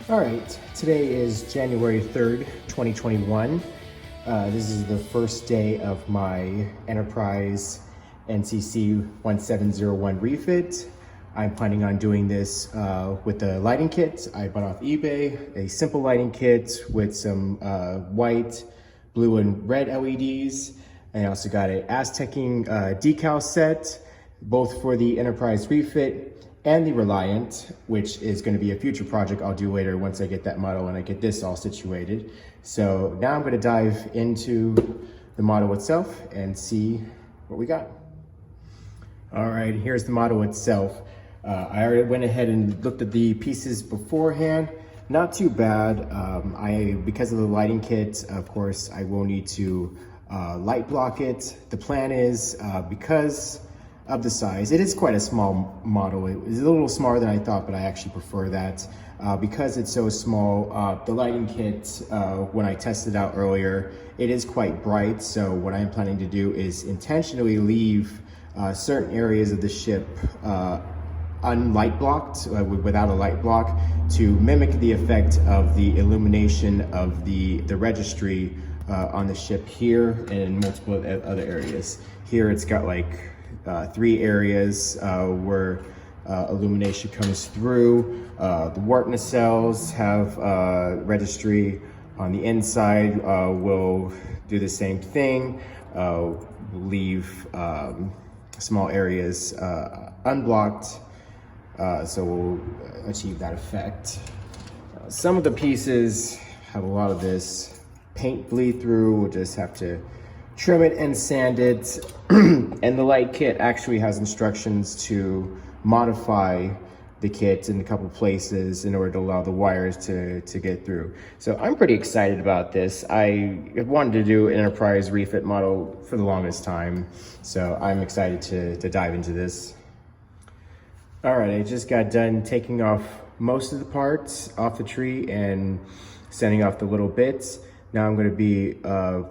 All right, today is January 3rd, 2021. This is the first day of my Enterprise NCC-1701 refit. I'm planning on doing this with a lighting kit I bought off eBay, a simple lighting kit with some white, blue, and red LEDs. And I also got an Aztecing decal set, both for the Enterprise refit and the Reliant, which is going to be a future project I'll do later once I get that model and I get this all situated. So now I'm going to dive into the model itself and see what we got. All right, here's the model itself. I already went ahead and looked at the pieces beforehand. Not too bad. Because of the lighting kit, of course, I will need to light block it. The plan is, because of the size, it is quite a small model. It is a little smaller than I thought, but I actually prefer that. Because it's so small, the lighting kit, when I tested out earlier, it is quite bright. So what I'm planning to do is intentionally leave certain areas of the ship unlight blocked, without a light block, to mimic the effect of the illumination of the registry on the ship here and in multiple other areas. Here it's got like 3 areas where illumination comes through. The warp nacelles have registry on the inside. We'll do the same thing. Leave small areas unblocked, so we'll achieve that effect. Some of the pieces have a lot of this paint bleed through. We'll just have to trim it and sand it. And the light kit actually has instructions to modify the kit in a couple places in order to allow the wires to get through. So I'm pretty excited about this. I wanted to do an Enterprise refit model for the longest time, so I'm excited to dive into this. All right, I just got done taking off most of the parts off the tree and sanding off the little bits. Now I'm going to be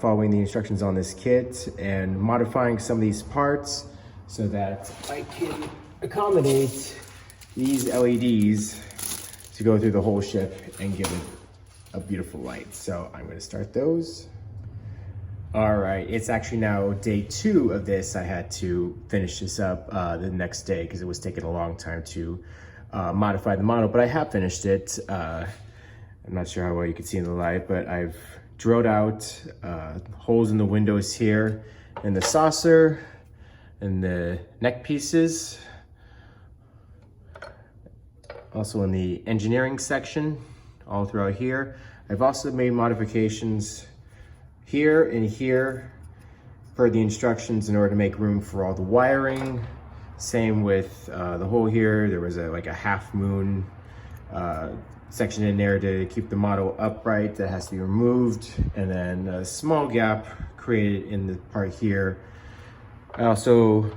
following the instructions on this kit and modifying some of these parts so that I can accommodate these LEDs to go through the whole ship and give it a beautiful light. So I'm going to start those. All right, it's actually now day 2 of this. I had to finish this up the next day because it was taking a long time to modify the model, but I have finished it. I'm not sure how well you can see in the light, but I've drilled out holes in the windows here, and the saucer and the neck pieces. Also in the engineering section, all throughout here. I've also made modifications here and here per the instructions in order to make room for all the wiring. Same with the hole here. There was like a half moon section in there to keep the model upright that has to be removed, and then a small gap created in the part here. I also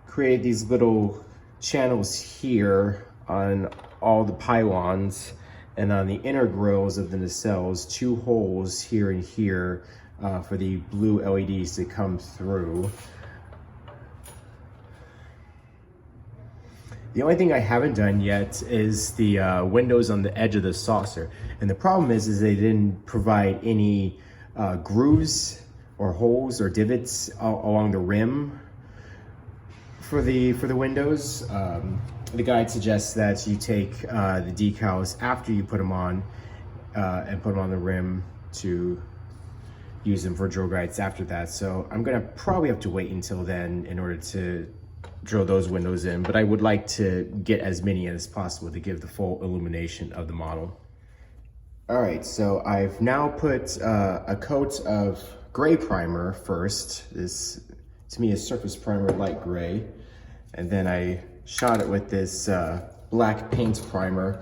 created these little channels here on all the pylons, and on the inner grills of the nacelles, 2 holes here and here for the blue LEDs to come through. The only thing I haven't done yet is the windows on the edge of the saucer. And the problem is they didn't provide any grooves or holes or divots along the rim for the windows. The guide suggests that you take the decals after you put them on and put them on the rim to use them for drill guides after that. So I'm gonna probably have to wait until then in order to drill those windows in, but I would like to get as many as possible to give the full illumination of the model. All right, so I've now put a coat of gray primer first. This, to me, is surface primer, light gray. And then I shot it with this black paint primer.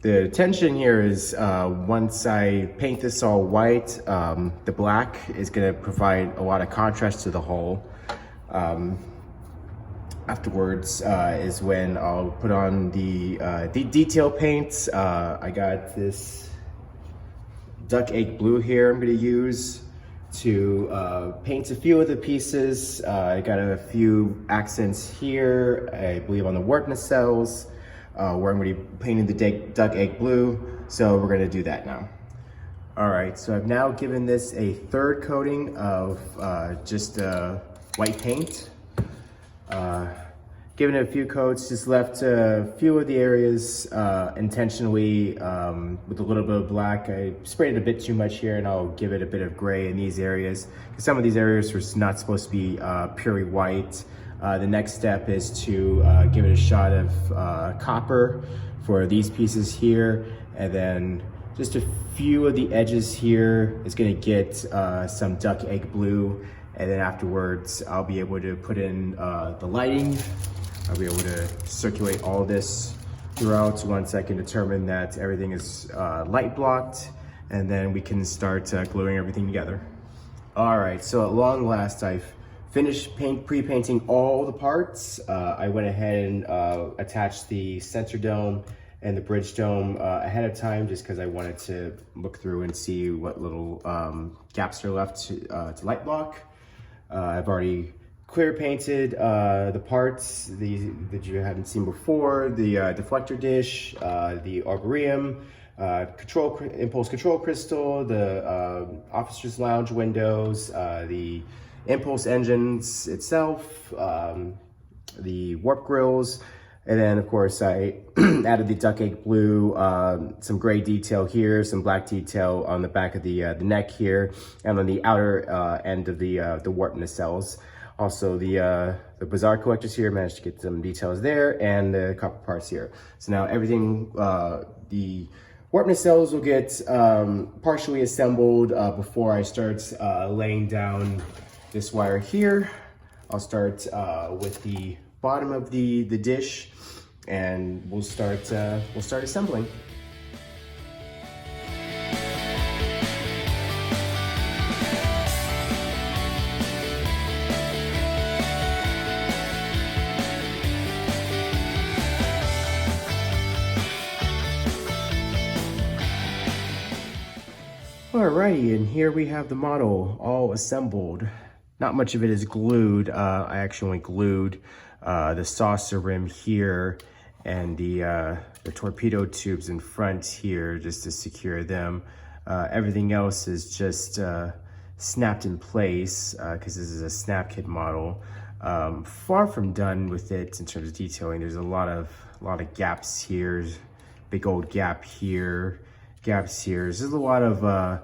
The intention here is once I paint this all white, the black is gonna provide a lot of contrast to the hull. Afterwards is when I'll put on the detail paints. I got this duck egg blue here I'm gonna use to paint a few of the pieces. I got a few accents here, I believe on the warp nacelles. where I'm going to be painting the duck egg blue. So we're going to do that now. All right, so I've now given this a third coating of just white paint. Given it a few coats, just left a few of the areas intentionally with a little bit of black. I sprayed it a bit too much here, and I'll give it a bit of gray in these areas. Some of these areas were not supposed to be purely white. The next step is to give it a shot of copper for these pieces here, and then just a few of the edges here is going to get some duck egg blue, and then afterwards I'll be able to put in the lighting. I'll be able to circulate all this throughout once I can determine that everything is light blocked, and then we can start gluing everything together. All right, so at long last I've finished pre-painting all the parts. I went ahead and attached the center dome and the bridge dome ahead of time, just because I wanted to look through and see what little gaps are left to light block. I've already clear painted the parts that you hadn't seen before, the deflector dish, the arborium, impulse control crystal, the officer's lounge windows, the impulse engines itself, the warp grills, and then of course I added the duck egg blue, some gray detail here, some black detail on the back of the neck here, and on the outer end of the warp nacelles. Also the bazaar collectors here, managed to get some details there, and the copper parts here. So now everything, the warp nacelles will get partially assembled before I start laying down this wire here. I'll start with the bottom of the dish, and we'll start assembling. Alrighty, and here we have the model all assembled. Not much of it is glued. I actually only glued the saucer rim here and the torpedo tubes in front here just to secure them. Everything else is just snapped in place because this is a snap kit model. Far from done with it in terms of detailing. There's a lot of gaps here, big old gap here, gaps here. There's a lot of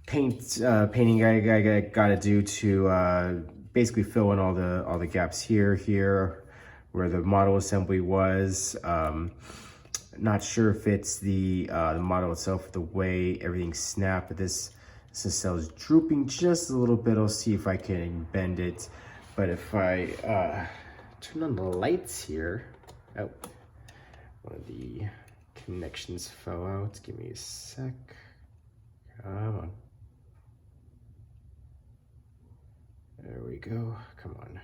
painting I gotta do to basically fill in all the gaps here where the model assembly was. Not sure if it's the model itself, the way everything's snapped, but this nacelle is drooping just a little bit. I'll see if I can bend it. But if I turn on the lights here, oh, one of the connections fell out. Give me a sec. Come on. There we go. Come on.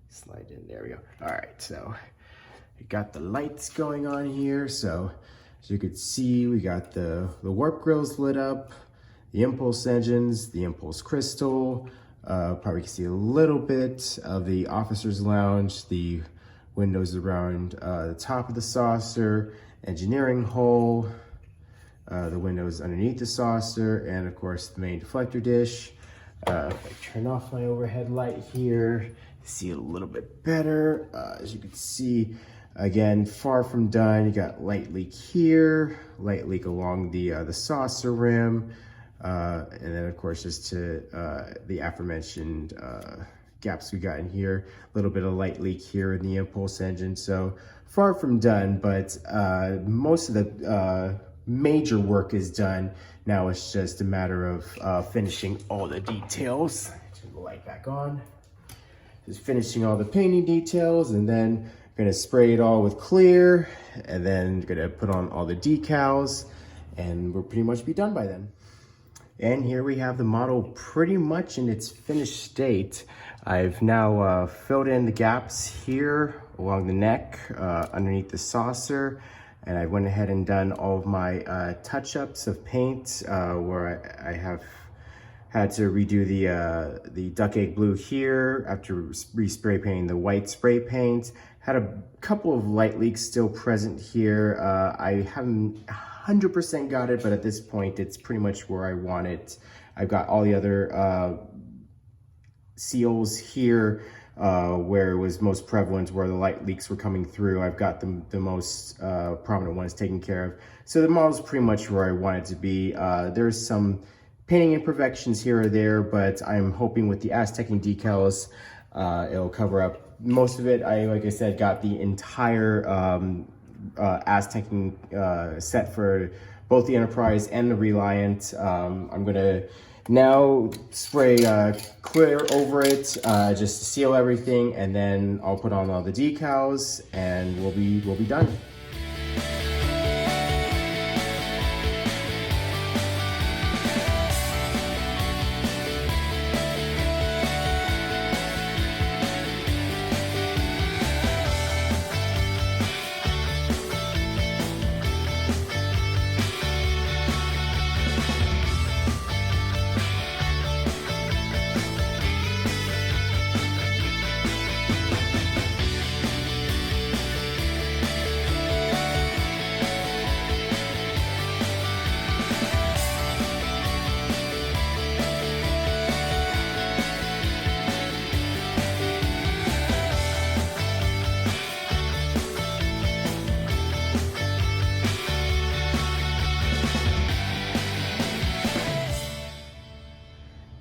Slide in. There we go. All right. So we got the lights going on here. So as you can see, we got the warp grills lit up, the impulse engines, the impulse crystal. Probably can see a little bit of the officer's lounge, the windows around the top of the saucer, engineering hull, the windows underneath the saucer, and of course the main deflector dish. If I turn off my overhead light here, see a little bit better. As you can see, again, far from done. You got light leak here, light leak along the saucer rim, and then of course just to the aforementioned gaps we got in here. A little bit of light leak here in the impulse engine. So far from done, but most of the major work is done. Now it's just a matter of finishing all the details. Turn the light back on. Just finishing all the painting details, and then gonna spray it all with clear, and then gonna put on all the decals, and we'll pretty much be done by then. And here we have the model pretty much in its finished state. I've now filled in the gaps here along the neck, underneath the saucer, and I went ahead and done all of my touch-ups of paint where I have Had to redo the duck egg blue here after re-spray painting the white spray paint. Had a couple of light leaks still present here. I haven't 100% got it, but at this point it's pretty much where I want it. I've got all the other seals here where it was most prevalent, where the light leaks were coming through. I've got the most prominent ones taken care of. So the model's pretty much where I want it to be. There's some painting imperfections here or there, but I'm hoping with the Aztecing decals, it'll cover up most of it. Like I said, got the entire Aztecing set for both the Enterprise and the Reliant. I'm gonna now spray clear over it just to seal everything, and then I'll put on all the decals and we'll be done.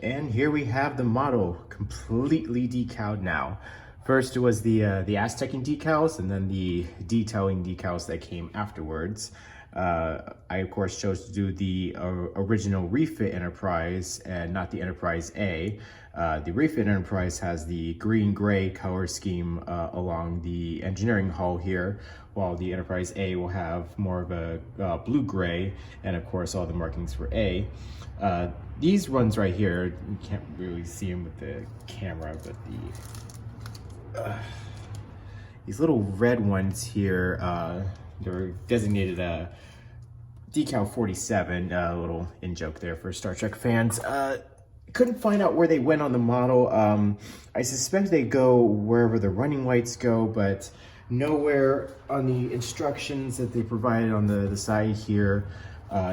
And here we have the model completely decaled now. First it was the Aztecing decals, and then the detailing decals that came afterwards. I of course chose to do the original Refit Enterprise and not the Enterprise A. The Refit Enterprise has the green-gray color scheme along the engineering hull here, while the Enterprise A will have more of a blue-gray, and of course all the markings for A. These ones right here, you can't really see them with the camera, but these little red ones here, they're designated Decal 47, a little in-joke there for Star Trek fans. Couldn't find out where they went on the model. I suspect they go wherever the running lights go, but nowhere on the instructions that they provided on the side here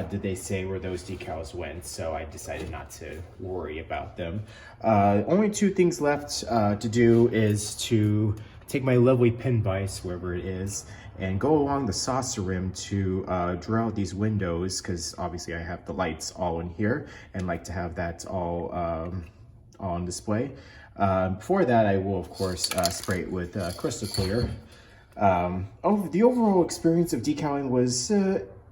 did they say where those decals went, so I decided not to worry about them. Only two things left to do is to take my lovely pen vise, wherever it is, and go along the saucer rim to draw out these windows, because obviously I have the lights all in here and like to have that all on display. Before that, I will of course spray it with crystal clear. The overall experience of decaling was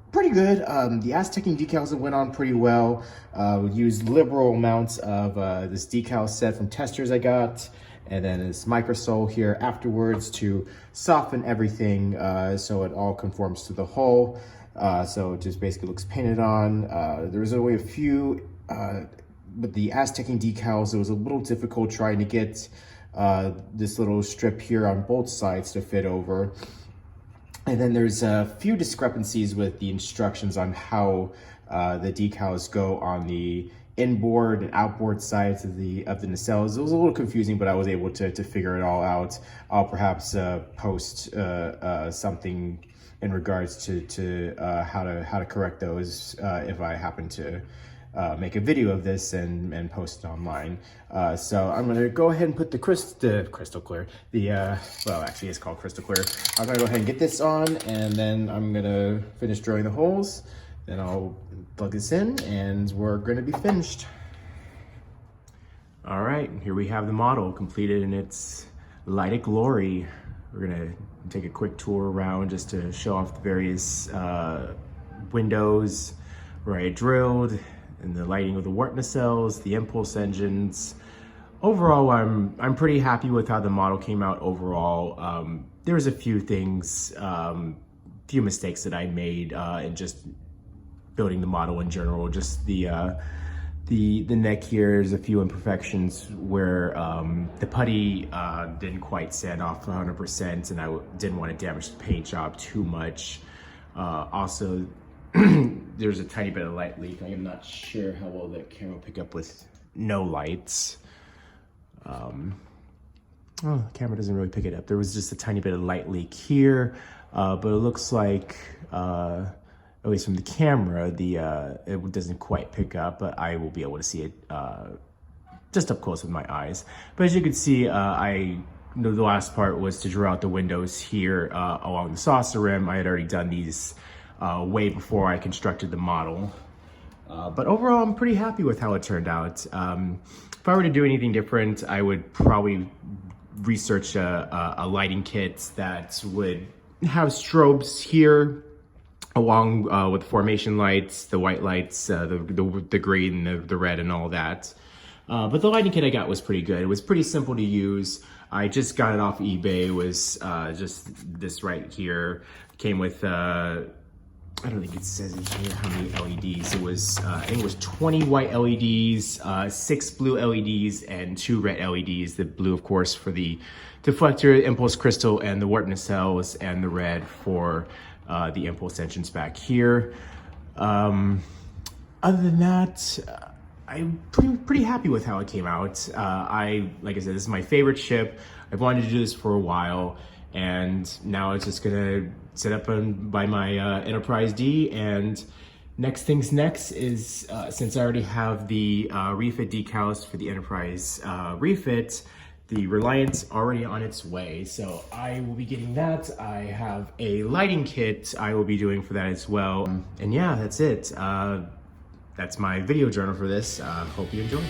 pretty good. The Aztecing decals went on pretty well. We used liberal amounts of this decal set from testers I got, and then this microsole here afterwards to soften everything so it all conforms to the hull. So it just basically looks painted on. There was only a few, but the Aztecing decals, it was a little difficult trying to get this little strip here on both sides to fit over. And then there's a few discrepancies with the instructions on how the decals go on the inboard and outboard sides of the nacelles. It was a little confusing, but I was able to figure it all out. I'll perhaps post something in regards to how to correct those if I happen to make a video of this and post it online. So I'm gonna go ahead and put the crystal clear, well, actually it's called crystal clear. I'm gonna go ahead and get this on, and then I'm gonna finish drilling the holes. Then I'll plug this in and we're gonna be finished. All right, here we have the model completed in its light of glory. We're gonna take a quick tour around just to show off the various windows where I drilled, and the lighting of the warp nacelles, the impulse engines. Overall, I'm pretty happy with how the model came out overall. There's a few things, few mistakes that I made in just building the model in general. Just the neck here, there's a few imperfections where the putty didn't quite sand off 100%, and I didn't want to damage the paint job too much. Also, there's a tiny bit of light leak. I am not sure how well the camera will pick up with no lights. Oh, the camera doesn't really pick it up. There was just a tiny bit of light leak here, but it looks like, at least from the camera, it doesn't quite pick up, but I will be able to see it just up close with my eyes. But as you can see, the last part was to draw out the windows here along the saucer rim. I had already done these way before I constructed the model. But overall, I'm pretty happy with how it turned out. If I were to do anything different, I would probably research a lighting kit that would have strobes here along with formation lights, the white lights, the green, the red, and all that. But the lighting kit I got was pretty good. It was pretty simple to use. I just got it off eBay. It was just this right here. Came with, I don't think it says in here how many LEDs. It was, I think it was 20 white LEDs, 6 blue LEDs, and 2 red LEDs. The blue, of course, for the deflector, impulse crystal, and the warp nacelles, and the red for the impulse engines back here. Other than that, I'm pretty happy with how it came out. Like I said, this is my favorite ship. I've wanted to do this for a while, and now it's just gonna sit up by my Enterprise D. And next things next is, since I already have the refit decals for the Enterprise refit, the Reliant's already on its way. So I will be getting that. I have a lighting kit I will be doing for that as well. And yeah, that's it. That's my video journal for this. Hope you enjoy.